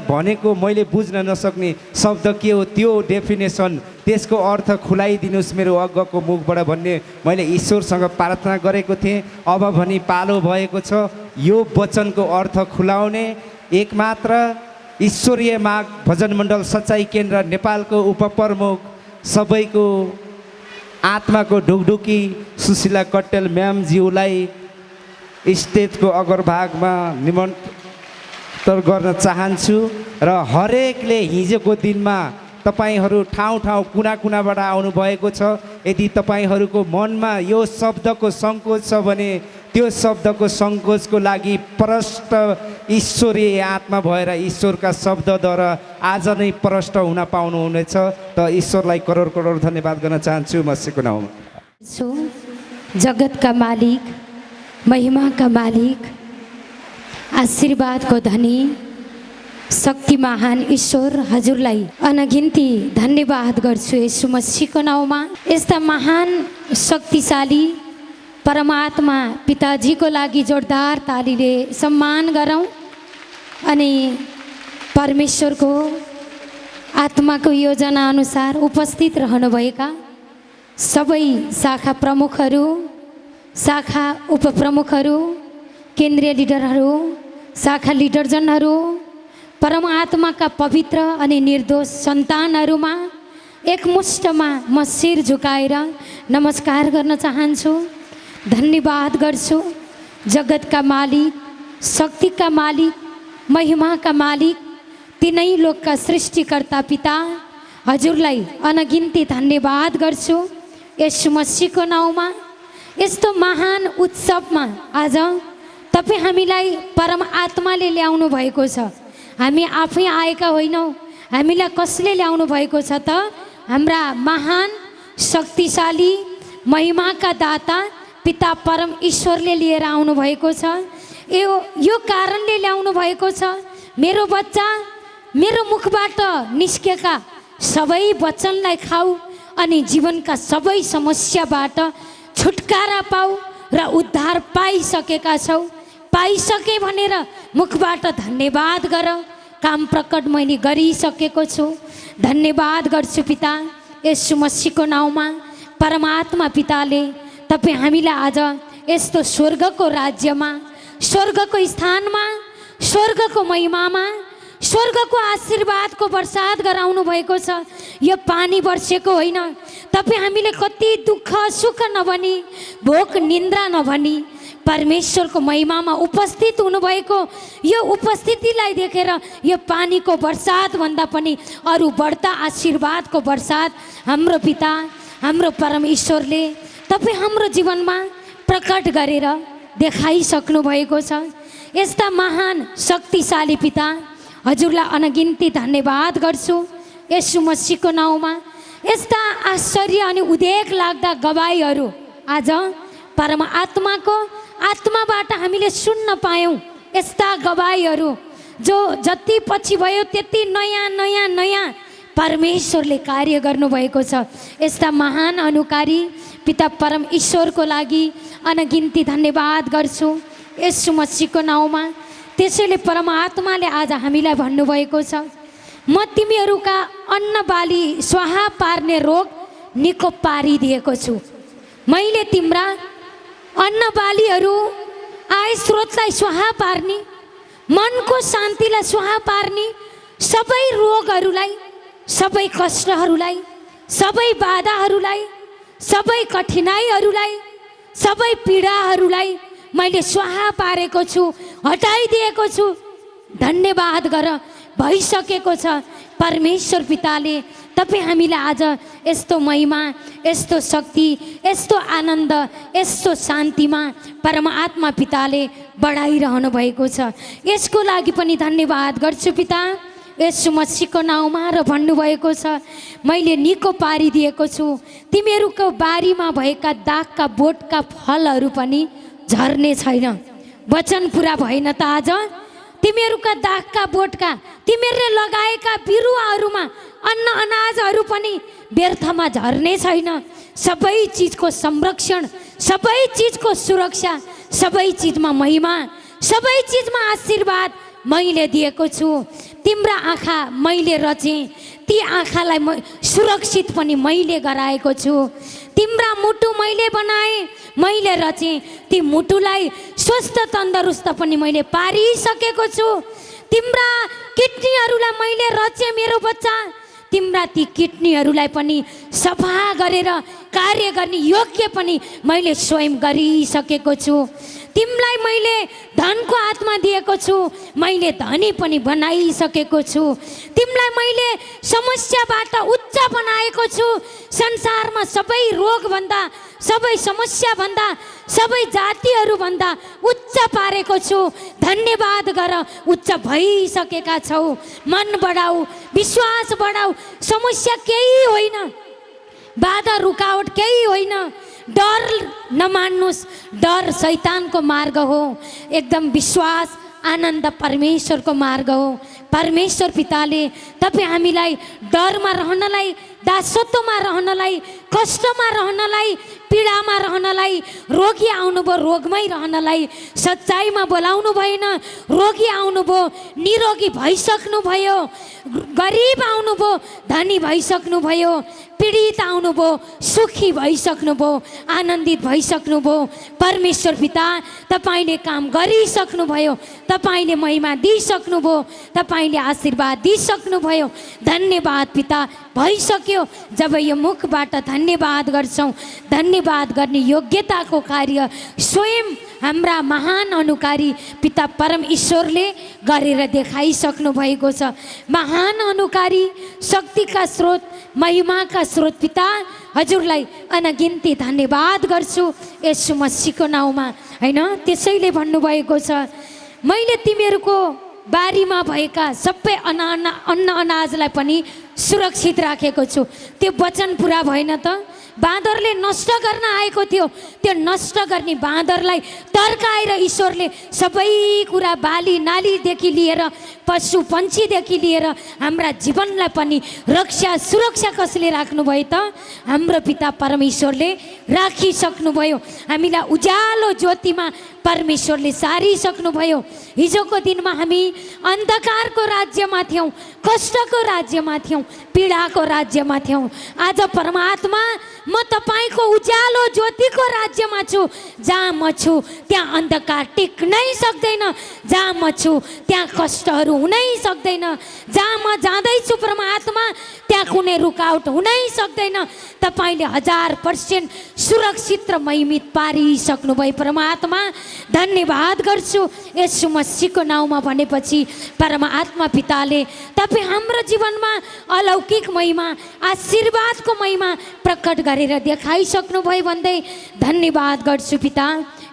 भनेको मैले बुझ्न नसक्ने शब्द के हो त्यो डेफिनेसन त्यसको अर्थ खुलाइदिनुहोस् मेरो अग्गको मुखबाट भन्ने मैले ईश्वरसँग प्रार्थना गरेको थिएँ। अब भनी पालो भएको छ यो वचनको अर्थ खुलाउने एकमात्र ईश्वरीय माग भजन मण्डल सच्चाई केन्द्र नेपालको उपप्रमुख सबैको आत्माको ढुकढुकी सुशीला कट्टेल म्यामज्यूलाई स्टेजको अग्रभागमा निमन्त्रण गर्न चाहन्छु। र हरेकले हिजोको दिनमा तपाईँहरू ठाउँ ठाउँ कुना कुनाबाट आउनुभएको छ। यदि तपाईँहरूको मनमा यो शब्दको सङ्कोच छ भने त्यो शब्दको सङ्कोचको लागि प्रष्ट ईश्वरीय आत्मा भएर ईश्वरका शब्दद्वारा आज नै प्रष्ट हुन पाउनुहुनेछ। त ईश्वरलाई करोड करोड धन्यवाद गर्न चाहन्छु मसीको नाउँमा। जगत का मालिक, महिमा का मालिक, आशीर्वाद को धनी, शक्ति महान ईश्वर हजुरलाई अनगिन्ती धन्यवाद गर्छु येशू मसीहको नाउँमा। यस्ता महान शक्तिशाली परमात्मा पिताजीको लागि जोरदार तालीले सम्मान गरौँ। अनि परमेश्वरको आत्माको योजना अनुसार उपस्थित रहनुभएका सबै शाखा प्रमुखहरू, शाखा उपप्रमुखहरू, केन्द्रीय लिडरहरू, शाखा लिडरजनहरू, परमात्माका पवित्र अनि निर्दोष सन्तानहरूमा एकमुष्टमा म शिर झुकाएर नमस्कार गर्न चाहन्छु। धन्यवाद गर्छु जगतका मालिक, शक्तिका मालिक, महिमाका मालिक, तिनै लोकका सृष्टिकर्ता पिता हजुरलाई अनगिन्ती धन्यवाद गर्छु येशू मसीहको नाउँमा। यस्तो महान उत्सवमा आज तपाईँ हामीलाई परम आत्माले ल्याउनु भएको छ। हामी आफै आएका होइनौँ, हामीलाई कसले ल्याउनु भएको छ त? हाम्रा महान शक्तिशाली महिमाका दाता पिता परम ईश्वरले लिएर आउनु भएको छ। यो कारणले ल्याउनु भएको छ, मेरो बच्चा मेरो मुखबाट निस्केका सबै वचनलाई खाऊ अनि जीवनका सबै समस्याबाट छुटकारा पाऊ र उद्धार पाइसकेका छौ। पाइसके भनेर मुखबाट धन्यवाद गर। काम प्रकट मैले गरिसकेको छु। धन्यवाद गर्छु पिता येशू मसीहको नाउँमा। परमात्मा पिताले तपाईँ हामीलाई आज यस्तो स्वर्गको राज्यमा, स्वर्गको स्थानमा, स्वर्गको महिमामा, स्वर्गको आशीर्वादको वर्षात गराउनु भएको छ। यो पानी वर्षेको होइन, तपाईँ हामीले कति दुःख सुख नभनी, भोक निन्द्रा नभनी परमेश्वरको महिमामा उपस्थित हुनुभएको यो उपस्थितिलाई देखेर यो पानीको वर्षात भन्दा पनि अरू बढ्ता आशीर्वादको वर्षात हाम्रो पिता हाम्रो परमेश्वरले तपाईँ हाम्रो जीवनमा प्रकट गरेर देखाइसक्नु भएको छ। यस्ता महान शक्तिशाली पिता हजुरलाई अनगिन्ती धन्यवाद गर्छु येशू मसीहको नाउँमा। यस्ता आश्चर्य अनि उदेक लाग्दा गवाईहरू आज परमात्माको आत्माबाट हामीले सुन्न पायौँ। यस्ता गवाईहरू जो जति पछि भयो त्यति नयाँ नयाँ नयाँ परमेश्वरले कार्य गर्नुभएको छ। यस्ता महान अनुकारी पिता परम ईश्वरको लागि अनगिन्ती धन्यवाद गर्छु येशू मसीहको नाउँमा। त्यसैले परमात्माले आज हामीलाई भन्नुभएको छ, म तिमीहरूका अन्न बाली स्वाहा पार्ने रोग निको पारिदिएको छु। मैले तिम्रा अन्न बालीहरू आय स्रोतलाई स्वाहा पार्ने, मनको शान्तिलाई स्वाहा पार्ने, सबै रोगहरूलाई, सबै कष्टहरूलाई, सबै बाधाहरूलाई, सबै कठिनाइहरूलाई, सबै पीडाहरूलाई मैले स्वाहा पारेको छु, हटाइदिएको छु। धन्यवाद गर। भइसकेको छ। परमेश्वर पिताले तपाईँ हामीलाई आज यस्तो महिमा, यस्तो शक्ति, यस्तो आनन्द, यस्तो शान्तिमा परमात्मा पिताले बढाइरहनु भएको छ। यसको लागि पनि धन्यवाद गर्छु पिता येशू मसीहको नाउँमा। र भन्नुभएको छ, मैले निको पारिदिएको छु। तिमीहरूको बारीमा भएका दागका बोटका फलहरू पनि झर्ने छैन। वचन पुरा भएन त आज? तिमीहरूका दागका बोटका, तिमीहरूले लगाएका बिरुवाहरूमा अन्न अनाजहरू पनि व्यर्थमा झर्ने छैन। सबै चिजको संरक्षण, सबै चिजको सुरक्षा, सबै चिजमा महिमा, सबै चिजमा आशीर्वाद मैले दिएको छु। तिम्रा आँखा मैले रचेँ, ती आँखालाई सुरक्षित पनि मैले गराएको छु। तिम्रा मुटु मैले बनाएँ, मैले रचेँ, ती मुटुलाई स्वस्थ तन्दरुस्त पनि मैले पारिसकेको छु। तिम्रा किडनीहरूलाई मैले रचेँ मेरो बच्चा, तिम्रा ती किडनीहरूलाई पनि सफा गरेर कार्य गर्ने योग्य पनि मैले स्वयं गरिसकेको छु। तिमीलाई मैले धनको आत्मा दिएको छु, मैले धनी पनि बनाइसकेको छु। तिमीलाई मैले समस्याबाट उच्च बनाएको छु। संसारमा सबै रोगभन्दा, सबै समस्याभन्दा, सबै जातिहरूभन्दा उच्च पारेको छु। धन्यवाद गर, उच्च भइसकेका छौ। मन बढाऊ, विश्वास बढाऊ। समस्या केही होइन, बाधा रुकावट केही होइन। डर नमान्नुस्, डर शैतानको मार्ग हो। एकदम विश्वास, आनन्द परमेश्वरको मार्ग हो। परमेश्वर पिताले तपाईँ हामीलाई डरमा रहनलाई, दासत्वमा रहनलाई, कष्टमा रहनलाई, पीडामा रहनलाई, रोगी आउनुभयो रोगमै रहनलाई, सच्चाइमा बोलाउनु भएन, रोगी आउनुभयो निरोगी भइसक्नु भयो, गरिब आउनुभयो धनी भइसक्नु भयो, पीडित आउनुभयो सुखी भइसक्नु भयो, आनन्दित भइसक्नु भयो। परमेश्वर पिता तपाईँले काम गरिसक्नु भयो, तपाईँले महिमा दिइसक्नु भयो, तपाईँले आशीर्वाद दिइसक्नु भयो। धन्यवाद पिता, भइसक्यो। जब यो मुखबाट धन्यवाद गर्छौँ, धन्यवाद गर्ने योग्यताको कार्य स्वयं हाम्रा महान अनुकारी पिता परम ईश्वरले गरेर देखाइसक्नु भएको छ। महान अनुकारी, शक्तिका स्रोत, महिमाका स्रोत पिता हजुरलाई अनगिन्ती धन्यवाद गर्छु येशू मसीहको नाउँमा। होइन, त्यसैले भन्नुभएको छ, मैले तिमीहरूको बारीमा भएका सबै अन्न अनाजलाई पनि सुरक्षित राखेको छु। त्यो वचन पुरा भएन त? बाँदरले नष्ट गर्न आएको थियो, त्यो नष्ट गर्ने बाँदरलाई तर्काएर ईश्वरले सबै कुरा, बाली नालीदेखि लिएर पशु पन्छीदेखि लिएर हाम्रा जीवनलाई पनि रक्षा सुरक्षा कसले राख्नुभयो त? हाम्रो पिता परमेश्वरले राखिसक्नुभयो। हामीलाई उज्यालो ज्योतिमा परमेश्वरले सारिसक्नुभयो। हिजोको दिनमा हामी अन्धकारको राज्यमा थियौँ, कष्टको राज्यमा थियौँ, पीडाको राज्यमा थियौँ। आज परमात्मा, म तपाईँको उज्यालो ज्योतिको राज्यमा छु। जहाँ म छु त्यहाँ अन्धकार टिक्नै सक्दैन, जहाँ म छु त्यहाँ कष्टहरू हुनै सक्दैन, जहाँ म जाँदैछु परमात्मा त्यहाँ कुनै रुकावट हुनै सक्दैन। तपाईँले 1000% सुरक्षित र महिमित पारिसक्नुभयो। परमात्मा धन्यवाद गर्छु येशू मसीहको नाउँमा भनेपछि परमात्मा पिताले तपाईँ हाम्रो जीवनमा अलौकिक महिमा, आशीर्वादको महिमा प्रकट गरेर देखाइसक्नुभयो भन्दै धन्यवाद गर्छु पिता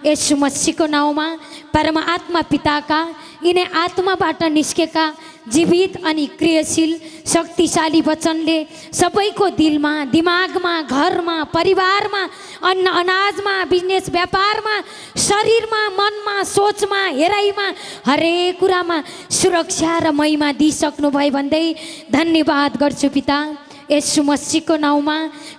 येशू मसीहको नाउँमा। परमात्मा पिताका यिनै आत्माबाट निस्केका जीवित अनि क्रियाशील शक्तिशाली वचनले सबैको दिलमा, दिमागमा, घरमा, परिवारमा, अन्न अनाजमा, बिजनेस व्यापारमा, शरीरमा, मनमा, सोचमा, हेराइमा, हरेक कुरामा सुरक्षा र महिमा दिइसक्नुभयो भन्दै धन्यवाद गर्छु पिता येशू मसीहको नाउँमा।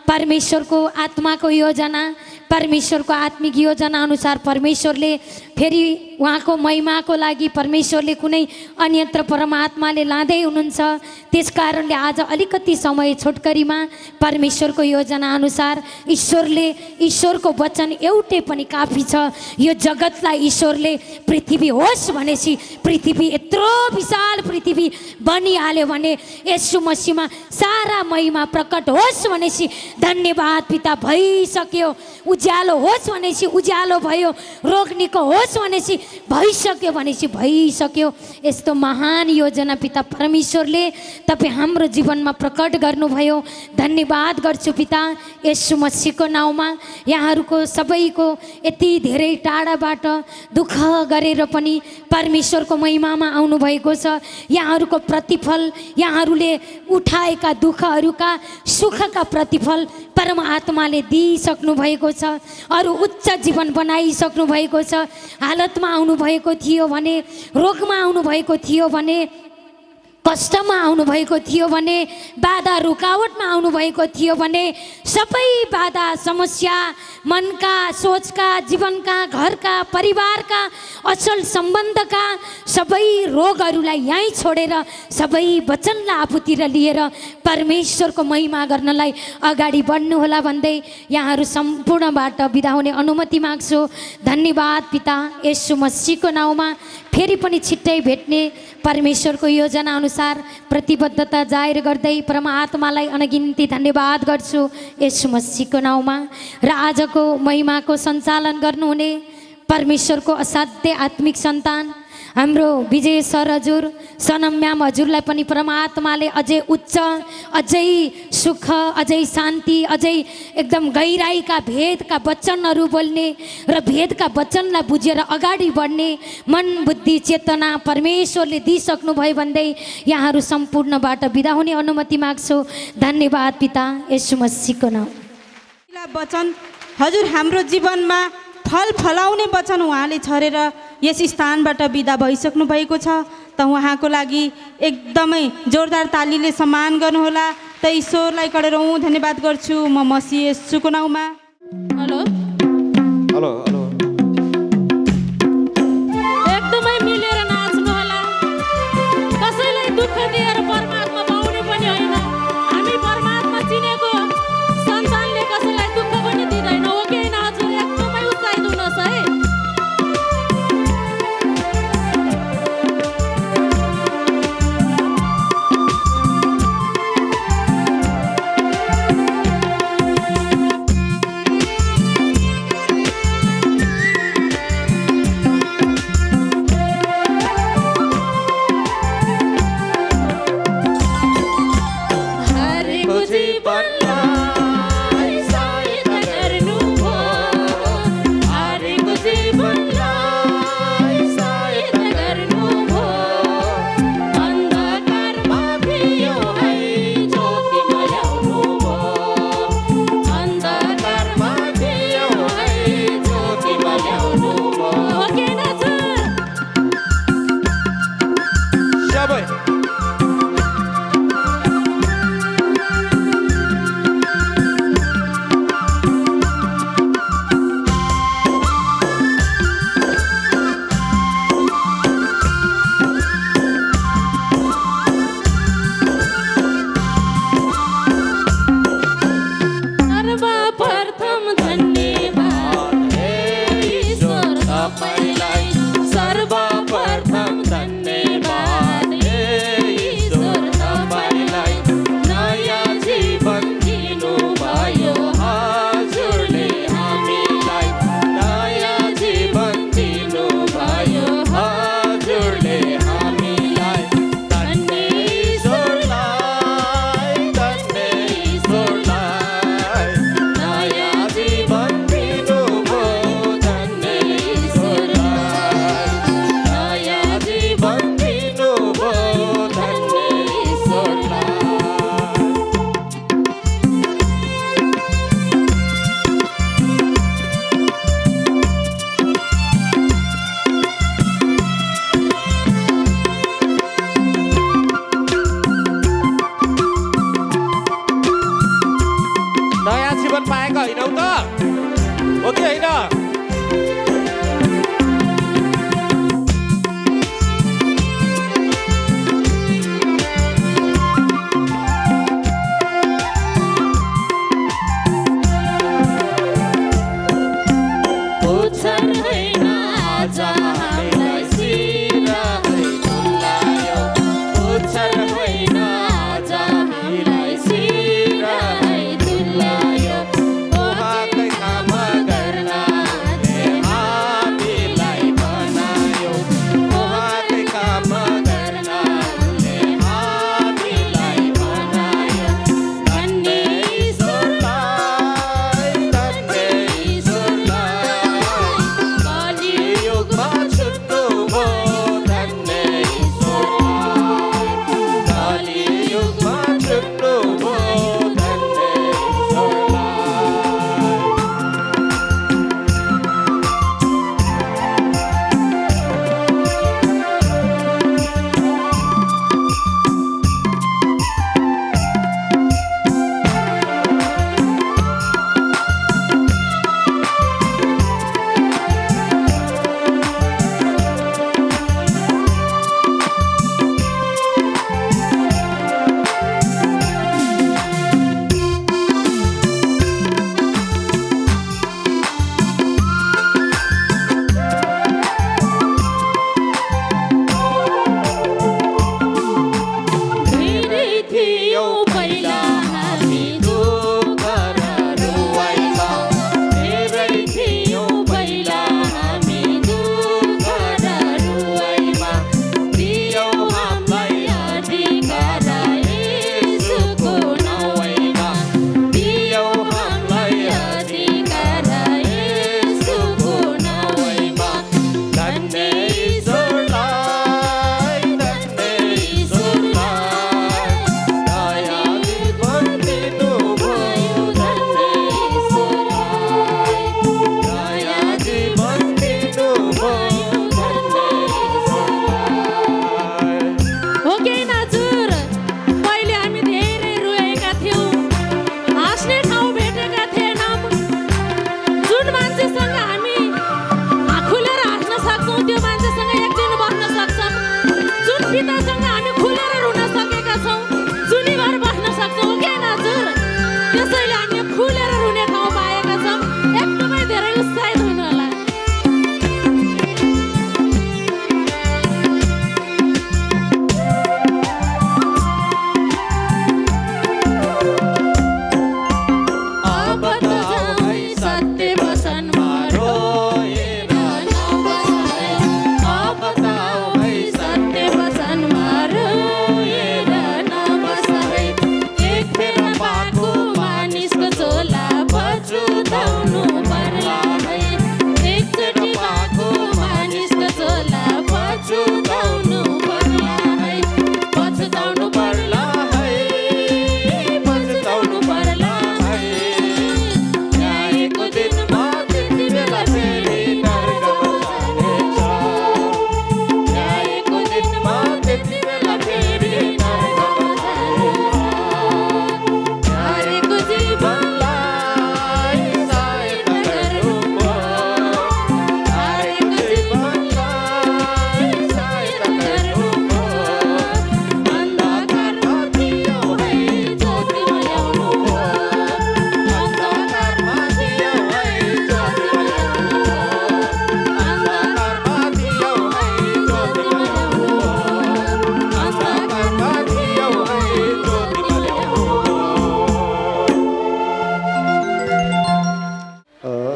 परमेश्वरको आत्माको योजना, परमेश्वरको आत्मिक योजना अनुसार परमेश्वरले फेरि उहाँको महिमाको लागि परमेश्वरले कुनै अन्यत्र परमात्माले लाँदै हुनुहुन्छ। त्यस कारणले आज अलिकति समय छोटकरीमा परमेश्वरको योजना अनुसार ईश्वरको वचन एउटै पनि काफी छ। यो जगतलाई ईश्वरले पृथ्वी होस् भनेपछि पृथ्वी यत्रो विशाल पृथ्वी बनिहाल्यो भने येशू मसीहमा सारा महिमा प्रकट होस् भनेपछि धन्यवाद पिता भइसक्यो। उज्यालो होस् भनेपछि उज्यालो भयो, रोग निको होस् भनेपछि भइसक्यो भनेपछि भइसक्यो। यस्तो महान योजना पिता परमेश्वरले तपाईँ हाम्रो जीवनमा प्रकट गर्नुभयो। धन्यवाद गर्छु पिता येशू मसीहको नाउँमा। यहाँहरूको सबैको यति धेरै टाढाबाट दुःख गरेर पनि परमेश्वरको महिमामा आउनुभएको छ। यहाँहरूको प्रतिफल, यहाँहरूले उठाएका दुःखहरूका सुखका प्रतिफल परमात्माले दिइसक्नु भएको छ। अरू उच्च जीवन बनाइसक्नु भएको छ। हालतमा आउनुभएको थियो भने, रोगमा आउनुभएको थियो भने, कष्टमा आउनुभएको थियो भने, बाधा रुकावटमा आउनुभएको थियो भने, सबै बाधा समस्या मनका, सोचका, जीवनका, घरका, परिवारका, असल सम्बन्धका सबै रोगहरूलाई यहीँ छोडेर सबै वचनलाई आफूतिर लिएर परमेश्वरको महिमा गर्नलाई अगाडि बढ्नुहोला भन्दै यहाँहरू सम्पूर्णबाट बिदा हुने अनुमति माग्छु। धन्यवाद पिता, येशू मसीहको नाउँमा फेरि पनि छिट्टै भेट्ने परमेश्वरको योजना अनुसार प्रतिबद्धता जाहेर गर्दै परमात्मालाई अनगिन्ती धन्यवाद गर्छु येशू मसीहको नाउँमा। र आजको महिमाको सञ्चालन गर्नुहुने परमेश्वरको असाध्य आत्मिक सन्तान हाम्रो विजय सर हजुर, सनम म्याम हजुरलाई पनि परमात्माले अझै उच्च, अझै सुख, अझै शान्ति, अझै एकदम गहिराईका भेदका वचनहरू बोल्ने र भेदका वचनलाई बुझेर अगाडि बढ्ने मन, बुद्धि, चेतना परमेश्वरले दिइसक्नु भयो भन्दै यहाँहरू सम्पूर्णबाट बिदा हुने अनुमति माग्छु। धन्यवाद पिता, येशू मसीहको नाम। वचन हजुर हाम्रो जीवनमा फल फलाउने वचन उहाँले छरेर यस स्थानबाट बिदा भइसक्नु भएको छ। त उहाँको लागि एकदमै जोरदार तालीले सम्मान गर्नुहोला। त ईश्वरलाई कडेरौँ धन्यवाद गर्छु म मसीह येशूको नाउँमा। हेलो हेलो हेलो एकदमै मिलेर नाच्नु होला। कसैलाई दुःख दिएर परमात्मा पाउने पनि होइन। हामी परमात्मा चिनेको सन्तानले कसैलाई दुःख पनि दिँदैन, हो कि होइन हजुर? एकदमै उत्साहित हुनुहोस् है।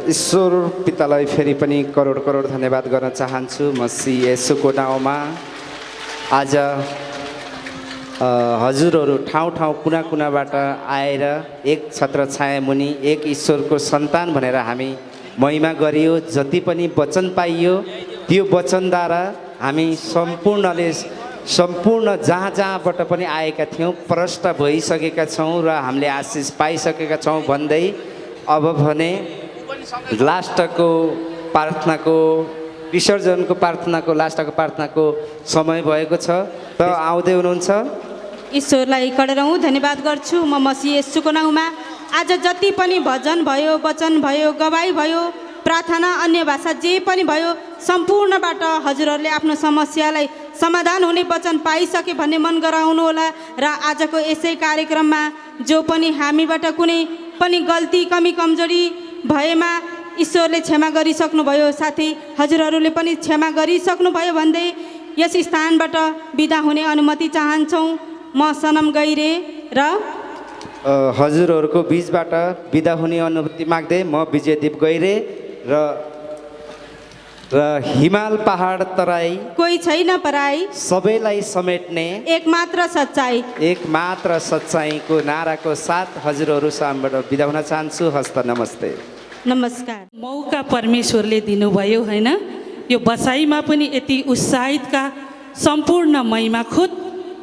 ईश्वर पितालाई फेरि पनि करोड करोड धन्यवाद गर्न चाहन्छु म श्री येशूको नाउँमा। आज हजुरहरू ठाउँ ठाउँ कुना कुनाबाट आएर एक छत्र छाया मुनि एक ईश्वरको सन्तान भनेर हामी महिमा गरियो। जति पनि वचन पाइयो त्यो वचनद्वारा हामी सम्पूर्ण जहाँ जहाँबाट पनि आएका थियौँ प्रष्ट भइसकेका छौँ र हामीले आशिष पाइसकेका छौँ भन्दै अब भने लास्टको प्रार्थनाको विसर्जनको प्रार्थनाको लास्टको प्रार्थनाको समय भएको छ। त आउँदै हुनुहुन्छ। ईश्वरलाई कडेरौँ धन्यवाद गर्छु म मसीह येशूको नाउँमा। आज जति पनि भजन भयो, वचन भयो, गवाई भयो, प्रार्थना, अन्य भाषा जे पनि भयो, सम्पूर्णबाट हजुरहरूले आफ्नो समस्यालाई समाधान हुने वचन पाइसके भन्ने मन गराउनु होला। र आजको यसै कार्यक्रममा जो पनि हामीबाट कुनै पनि गल्ती कमी कमजोरी भएमा ईश्वरले क्षमा गरिसक्नुभयो, साथै हजुरहरूले पनि क्षमा गरिसक्नुभयो भन्दै यस स्थानबाट बिदा हुने अनुमति चाहन्छौँ। म सनम गैरे र हजुरहरूको बिचबाट बिदा हुने अनुमति माग्दै म विजयदीप गैरे र हिमाल पहाड तराई कोही छैन पराई सबैलाई समेट्ने एकमात्र सच्चाईको नाराको साथ हजुरहरू सामबाट बिदा हुन चाहन्छु। हस्त नमस्ते नमस्कार। मौका परमेश्वरले दिनुभयो होइन। यो बसाइमा पनि यति उत्साहितका सम्पूर्ण महिमा खुद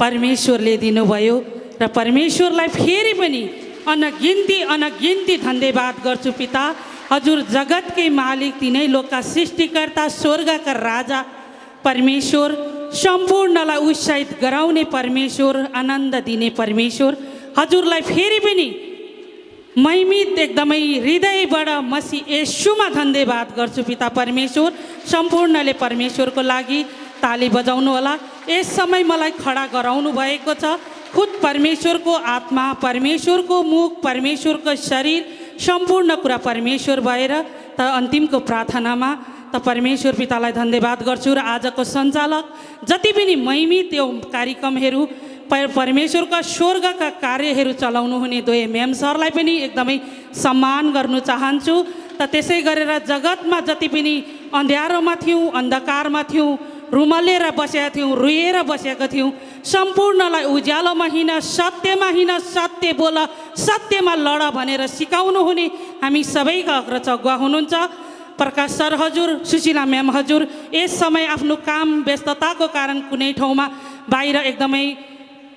परमेश्वरले दिनुभयो र परमेश्वरलाई फेरि पनि अनगिन्ती धन्यवाद गर्छु पिता। हजुर जगतकै मालिक, तिनै लोकका सृष्टिकर्ता, स्वर्गका राजा परमेश्वर, सम्पूर्णलाई उत्साहित गराउने परमेश्वर, आनन्द दिने परमेश्वर, हजुरलाई फेरि पनि महिमित एकदमै हृदयबाट मसीह येशूमा धन्यवाद गर्छु पिता परमेश्वर। सम्पूर्णले परमेश्वरको लागि ताली बजाउनु होला। यस समय मलाई खडा गराउनु भएको छ। खुद परमेश्वरको आत्मा, परमेश्वरको मुख, परमेश्वरको शरीर, सम्पूर्ण कुरा परमेश्वर भएर त अन्तिमको प्रार्थनामा त परमेश्वर पितालाई धन्यवाद गर्छु। र आजको सञ्चालक जति पनि महिमित यो कार्यक्रमहरू परमेश्वरका स्वर्गका कार्यहरू चलाउनु हुने दोय म्याम सरलाई पनि एकदमै सम्मान गर्नु चाहन्छु। त त्यसै गरेर जगतमा जति पनि अँध्यारोमा थियौँ, अन्धकारमा थियौँ, रुमलेर बसेका थियौँ, रुएर बसेका थियौँ, सम्पूर्णलाई उज्यालोमा हिँड, सत्यमा हिँड, सत्य बोल, सत्यमा लड भनेर सिकाउनु हुने हामी सबैका अग्रज अगुवा हुनुहुन्छ। प्रकाश सर हजुर, सुशीला म्याम हजुर यस समय आफ्नो काम व्यस्तताको कारण कुनै ठाउँमा बाहिर एकदमै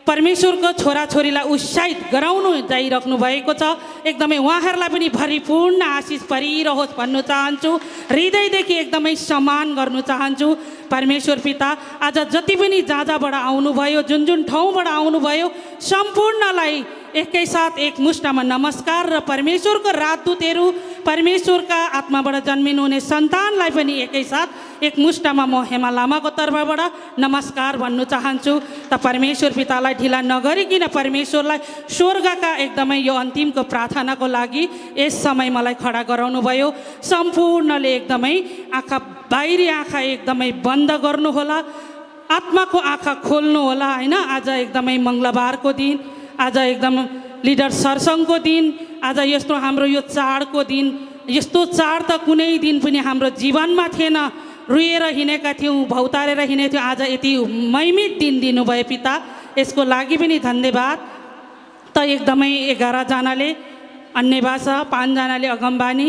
परमेश्वरको छोराछोरीलाई उत्साहित गराउनु जाइराख्नु भएको छ। एकदमै उहाँहरूलाई पनि भरिपूर्ण आशिष परिरहोस् भन्नु चाहन्छु। हृदयदेखि एकदमै सम्मान गर्नु चाहन्छु। परमेश्वर पिता आज जति पनि जहाँ जहाँबाट आउनुभयो, जुन जुन ठाउँबाट आउनुभयो, सम्पूर्णलाई एकैसाथ एक मुष्टमा नमस्कार र परमेश्वरको राजदूतहरू, परमेश्वरका आत्माबाट जन्मिनु हुने सन्तानलाई पनि एकैसाथ एक मुष्टमा म हेमा लामाको तर्फबाट नमस्कार भन्नु चाहन्छु। त परमेश्वर पितालाई ढिला नगरिकन परमेश्वरलाई स्वर्गका एकदमै यो अन्तिमको प्रार्थनाको लागि यस समय मलाई खडा गराउनु भयो। सम्पूर्णले एकदमै आँखा, बाहिरी आँखा एकदमै बन्द गर्नुहोला, आत्माको आँखा खोल्नु होला होइन। आज एकदमै मङ्गलबारको दिन, आज एकदम लिडर सरसङ्घको दिन, आज यस्तो हाम्रो यो चाडको दिन, यस्तो चाड त कुनै दिन पनि हाम्रो जीवनमा थिएन। रुएर हिँडेका थियौँ, भौतारेर हिँडेका थियौँ, आज यति महिमित दिन दिनुभयो पिता, यसको लागि पनि धन्यवाद। त एकदमै 11 जनाले अन्य भाषा, 5 जनाले अगमबानी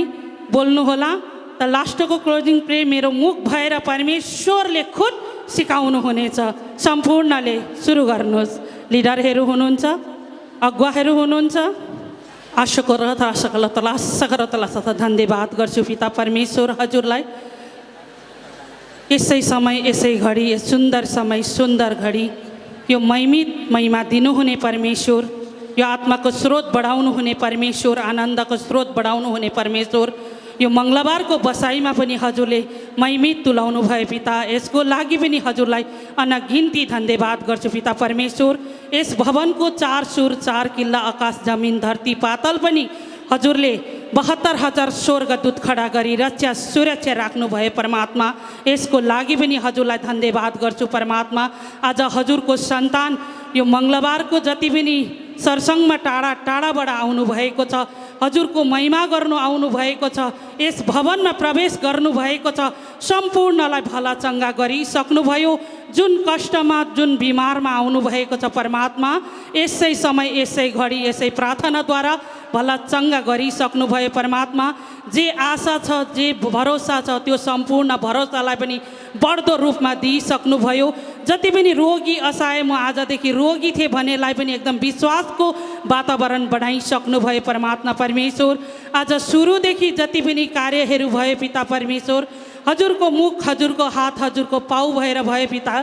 बोल्नुहोला। त लास्टको क्लोजिङ प्रे मेरो मुख भएर परमेश्वरले खुद सिकाउनु हुनेछ। सम्पूर्णले सुरु गर्नुहोस्। लिडरहरू हुनुहुन्छ, अगुवाहरू हुनुहुन्छ, आशा धन्यवाद गर्छु पिता परमेश्वर हजुरलाई। यसै समय, यसै घडी, यस सुन्दर समय, सुन्दर घडी, यो महिमित महिमा दिनुहुने परमेश्वर, यो आत्माको स्रोत बढाउनु हुने परमेश्वर, आनन्दको स्रोत बढाउनु हुने परमेश्वर, यो मङ्गलबारको बसाइमा पनि हजुरले महिमित तुलाउनु भयो पिता। यसको लागि पनि हजुरलाई अनगिन्ती धन्यवाद गर्छु पिता परमेश्वर। यस भवनको 4 सुर 4 किल्ला, आकाश जमिन धरती पातल पनि हजुरले 72,000 स्वर्गदूत खडा गरी रक्षा सुरक्षा राख्नुभयो परमात्मा। यसको लागि पनि हजुरलाई धन्यवाद गर्छु परमात्मा। आज हजुरको सन्तान यो मङ्गलबारको जति पनि सरसङ्घमा टाढा टाढाबाट आउनुभएको छ, हजुरको महिमा गर्नु आउनुभएको छ, यस भवनमा प्रवेश गर्नुभएको छ, सम्पूर्णलाई भला चङ्गा गरिसक्नुभयो। जुन कष्टमा जुन बिमारमा आउनुभएको छ परमात्मा, यसै समय यसै घडी यसै प्रार्थनाद्वारा भला चङ्गा गरिसक्नुभयो परमात्मा। जे आशा छ जे भरोसा छ त्यो सम्पूर्ण भरोसालाई पनि बढ्दो रूपमा दिइसक्नुभयो। जति पनि रोगी असहाय म आजदेखि रोगी थिएँ भनेलाई पनि एकदम विश्वासको वातावरण बनाइसक्नुभयो परमात्मा परमेश्वर। आज सुरुदेखि जति पनि कार्यहरू भयो पिता परमेश्वर, हजुरको मुख हजुरको हात हजुरको पाउ भएर भयो पिता।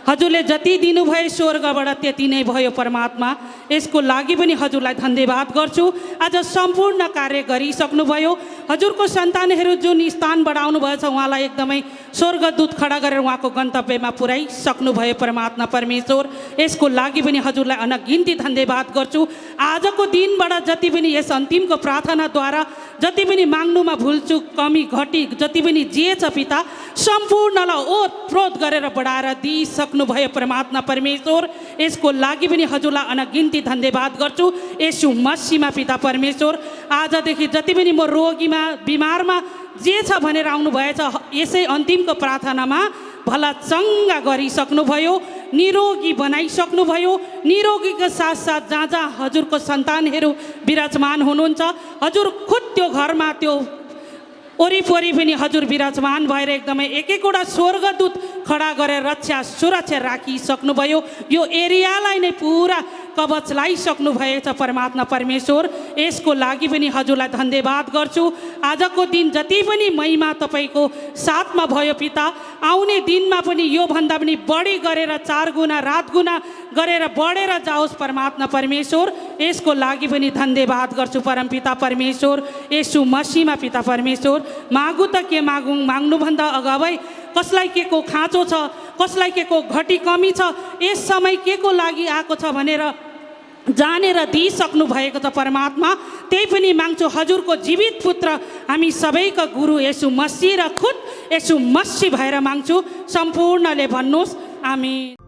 हजुरले जति दिनुभयो स्वर्गबाट त्यति नै भयो परमात्मा। यसको लागि पनि हजुरलाई धन्यवाद गर्छु। आज सम्पूर्ण कार्य गरिसक्नुभयो। हजुरको सन्तानहरू जुन स्थानबाट आउनुभएको छ उहाँलाई एकदमै स्वर्गदूत खडा गरेर उहाँको गन्तव्यमा पुर्याइसक्नुभयो परमात्मा परमेश्वर। यसको लागि पनि हजुरलाई अनगिन्ती धन्यवाद गर्छु। आजको दिनबाट जति पनि यस अन्तिमको प्रार्थनाद्वारा जति पनि माग्नुमा भुलचुक कमी घटी जति पनि जे छ पिता, सम्पूर्णलाई ओतप्रोत गरेर बढाएर दिइसक्नुभयो परमात्मा परमेश्वर। यसको लागि पनि हजुरलाई अनगिन्ती धन्यवाद गर्छु येशू मसीहमा पिता परमेश्वर। आजदेखि जति पनि म रोगीमा बिमारमा जे छ भनेर आउनुभएछ यसै अन्तिमको प्रार्थनामा भला चङ्गा गरिसक्नुभयो, निरोगी बनाइसक्नुभयो। निरोगीको साथसाथ जहाँ जहाँ हजुरको सन्तानहरू विराजमान हुनुहुन्छ हजुर खुद त्यो घरमा त्यो वरिपरि पनि हजुर विराजमान भएर एकदमै एक एकवटा स्वर्गदूत खडा गरेर रक्षा सुरक्षा राखिसक्नुभयो। यो एरियालाई नै पुरा कवच लगाइसक्नु भएछ परमात्मा परमेश्वर। यसको लागि पनि हजुरलाई धन्यवाद गर्छु। आजको दिन जति पनि महिमा तपाईँको साथमा भयो पिता, आउने दिनमा पनि योभन्दा पनि बढी गरेर 4 गुणा रात गुणा गरेर बढेर जाओस् परमात्मा परमेश्वर। यसको लागि पनि धन्यवाद गर्छु परमपिता परमेश्वर येशू मसीहमा पिता परमेश्वर। मागु त के मागौँ, माग्नुभन्दा अगावै कसलाई के को खाँचो छ, कसलाई के को घटी कमी छ, यस समय के को लागि आएको छ भनेर जानेर दिइसक्नु भएको छ परमात्मा। त्यही पनि माग्छु हजुरको जीवित पुत्र हामी सबैका गुरु येशू मसीह र खुद येशू मसीह भएर माग्छु। सम्पूर्णले भन्नुहोस् आमीन।